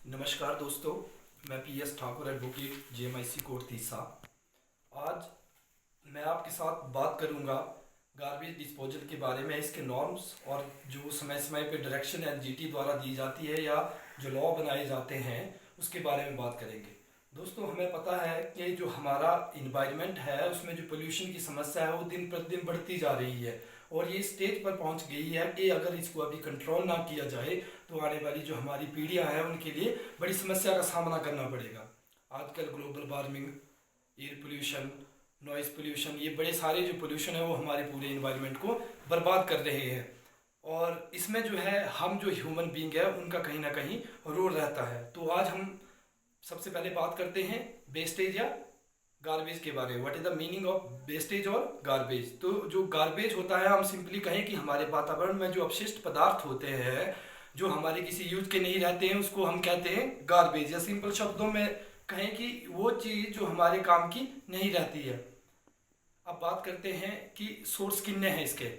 नमस्कार दोस्तों, मैं PS Thakur advocate JMIC court Tissa. आज मैं आपके साथ बात करूंगा गार्बेज डिस्पोजल के बारे में, इसके नॉर्म्स और जो समय समय पे डायरेक्शन एनजीटी द्वारा दी जाती है या जो लॉ बनाए जाते हैं उसके बारे में बात करेंगे। दोस्तों, हमें पता है कि जो हमारा इन्वायरमेंट है उसमें जो पोल्यूशन की समस्या है वो दिन प्रतिदिन बढ़ती जा रही है और ये स्टेज पर पहुंच गई है कि अगर इसको अभी कंट्रोल ना किया जाए तो आने वाली जो हमारी पीढ़ियां हैं उनके लिए बड़ी समस्या का सामना करना पड़ेगा। आजकल global warming, air pollution, noise pollution, ये बड़े सारे जो पोल्यूशन है वो हमारे पूरे इन्वायरमेंट को बर्बाद कर रहे हैं और इसमें जो है हम जो ह्यूमन बींग है उनका कहीं ना कहीं रोल रहता है। तो आज हम सबसे पहले बात करते हैं वेस्टेज या गार्बेज के बारे में। What is the meaning of wastage और गार्बेज? तो जो गार्बेज होता है, हम सिंपली कहें कि हमारे वातावरण में जो अपशिष्ट पदार्थ होते हैं जो हमारे किसी यूज के नहीं रहते हैं उसको हम कहते हैं गार्बेज, या सिंपल शब्दों में कहें कि वो चीज जो हमारे काम की नहीं रहती है। अब बात करते हैं कि सोर्स कितने हैं इसके।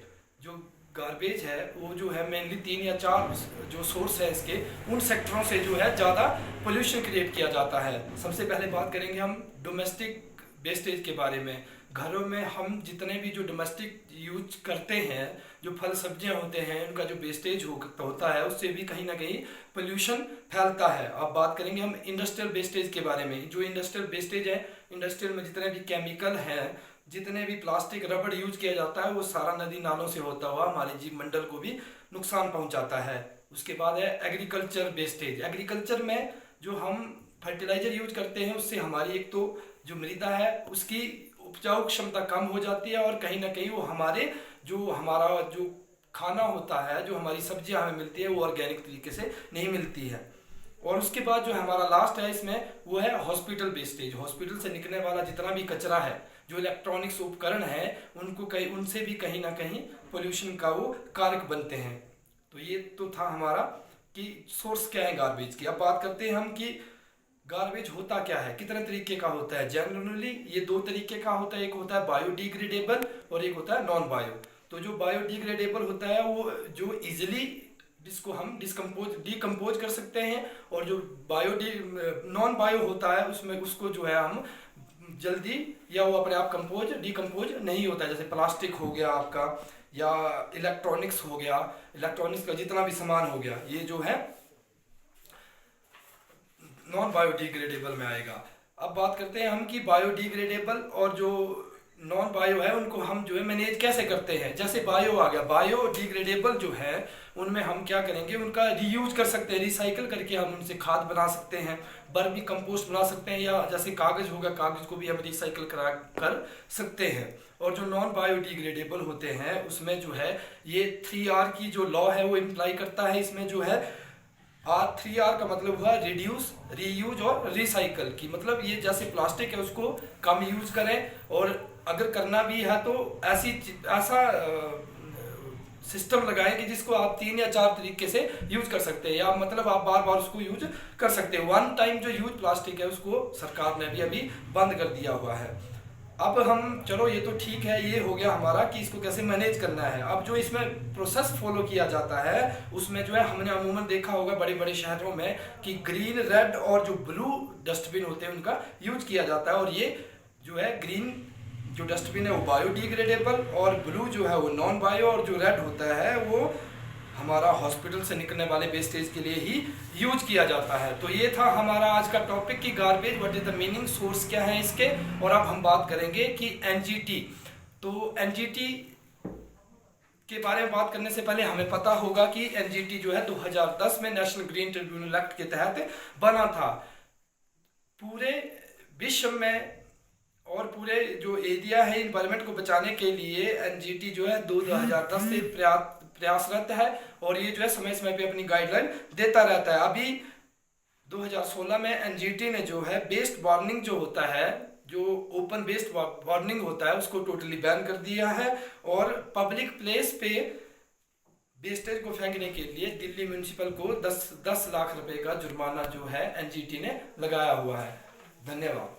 जो गार्बेज है वो जो है मेनली 3 या 4 जो सोर्स है इसके, उन सेक्टरों से जो है ज़्यादा पोल्यूशन क्रिएट किया जाता है। सबसे पहले बात करेंगे हम डोमेस्टिक वेस्टेज के बारे में। घरों में हम जितने भी जो डोमेस्टिक यूज करते हैं, जो फल सब्जियां होते हैं, उनका जो वेस्टेज होता है उससे भी कहीं ना कहीं पोल्यूशन फैलता है। अब बात करेंगे हम इंडस्ट्रियल वेस्टेज के बारे में। जो इंडस्ट्रियल वेस्टेज है, इंडस्ट्रियल में जितने भी केमिकल हैं, जितने भी प्लास्टिक रबड़ यूज किया जाता है वो सारा नदी नालों से होता हुआ हमारे जीव मंडल को भी नुकसान पहुंचाता है। उसके बाद है एग्रीकल्चर वेस्टेज। एग्रीकल्चर में जो हम फर्टिलाइजर यूज करते हैं उससे हमारी एक तो जो मृदा है उसकी उपजाऊ क्षमता कम हो जाती है और कहीं ना कहीं वो हमारा जो खाना होता है, जो हमारी सब्जियां हमें मिलती है वो ऑर्गेनिक तरीके से नहीं मिलती है। और उसके बाद जो हमारा लास्ट है इसमें वो है हॉस्पिटल वेस्टेज। हॉस्पिटल से निकलने वाला जितना भी कचरा है, जो इलेक्ट्रॉनिक्स उपकरण है, उनसे भी कहीं ना कहीं पोल्यूशन का वो कारक बनते हैं। तो ये तो था हमारा कि सोर्स क्या है गार्बेज की। अब बात करते हैं हम कि गार्बेज होता क्या है, कितने तरीके का होता है। जनरली ये 2 तरीके का होता है, एक होता है बायोडिग्रेडेबल और एक होता है नॉन बायो। तो जो बायोडिग्रेडेबल होता है वो जो इजिली जिसको हम डिकम्पोज कर सकते हैं, और जो नॉन बायो होता है उसमें उसको जो है हम जल्दी या वो अपने आप डिकम्पोज नहीं होता है। जैसे प्लास्टिक हो गया आपका, या इलेक्ट्रॉनिक्स हो गया, इलेक्ट्रॉनिक्स का जितना भी सामान हो गया, ये जो है नॉन बायोडिग्रेडेबल में आएगा। अब बात करते हैं हम कि बायोडिग्रेडेबल और जो नॉन बायो है उनको हम जो है मैनेज कैसे करते हैं। जैसे बायो आ गया, बायोडिग्रेडेबल जो है उनमें हम क्या करेंगे, उनका रीयूज कर सकते हैं, रिसाइकल करके हम उनसे खाद बना सकते हैं, वर्मी कंपोस्ट बना सकते हैं, या जैसे कागज होगा कागज को भी हम रिसाइकल कर सकते हैं। और जो नॉन बायोडिग्रेडेबल होते हैं उसमें जो है ये 3R की जो लॉ है वो इम्प्लाई करता है। इसमें जो है 3R का मतलब हुआ रिड्यूस, रीयूज और रिसाइकल की। मतलब ये जैसे प्लास्टिक है उसको कम यूज करें, और अगर करना भी है तो ऐसा सिस्टम लगाएं कि जिसको आप 3 या 4 तरीके से यूज कर सकते हैं, या मतलब आप बार बार उसको यूज कर सकते हैं। 1 टाइम जो यूज प्लास्टिक है उसको सरकार ने भी अभी बंद कर दिया हुआ है। अब हम चलो ये तो ठीक है, ये हो गया हमारा कि इसको कैसे मैनेज करना है। अब जो इसमें प्रोसेस फॉलो किया जाता है उसमें जो है हमने अमूमन देखा होगा बड़े बड़े शहरों में कि ग्रीन, रेड और जो ब्लू डस्टबिन होते हैं उनका यूज किया जाता है। और ये जो है ग्रीन जो डस्टबिन है वो बायोडिग्रेडेबल, और ब्लू जो है वो नॉन बायो, और जो रेड होता है वो हमारा हॉस्पिटल से निकलने वाले वेस्टेज के लिए ही यूज किया जाता है। तो ये था हमारा आज का टॉपिक कि garbage, what is the meaning, source क्या है इसके। और अब हम बात करेंगे कि एनजीटी। तो एनजीटी के बारे में बात करने से पहले हमें पता होगा कि एनजीटी जो है 2010 में नेशनल ग्रीन ट्रिब्यूनल एक्ट के तहत बना था। पूरे विश्व में और पूरे जो एरिया है इन्वायरमेंट को बचाने के लिए एनजीटी जो है 2010 से प्रयासरत है, और ये जो है समय समय पे अपनी गाइडलाइन देता रहता है। अभी 2016 में एनजीटी ने जो है वेस्ट वार्निंग जो होता है, जो ओपन वेस्ट वार्निंग होता है, उसको टोटली बैन कर दिया है। और पब्लिक प्लेस पे वेस्टेज को फेंकने के लिए दिल्ली म्यूनिसिपल को 10 लाख रुपए का जुर्माना जो है एनजीटी ने लगाया हुआ है। धन्यवाद।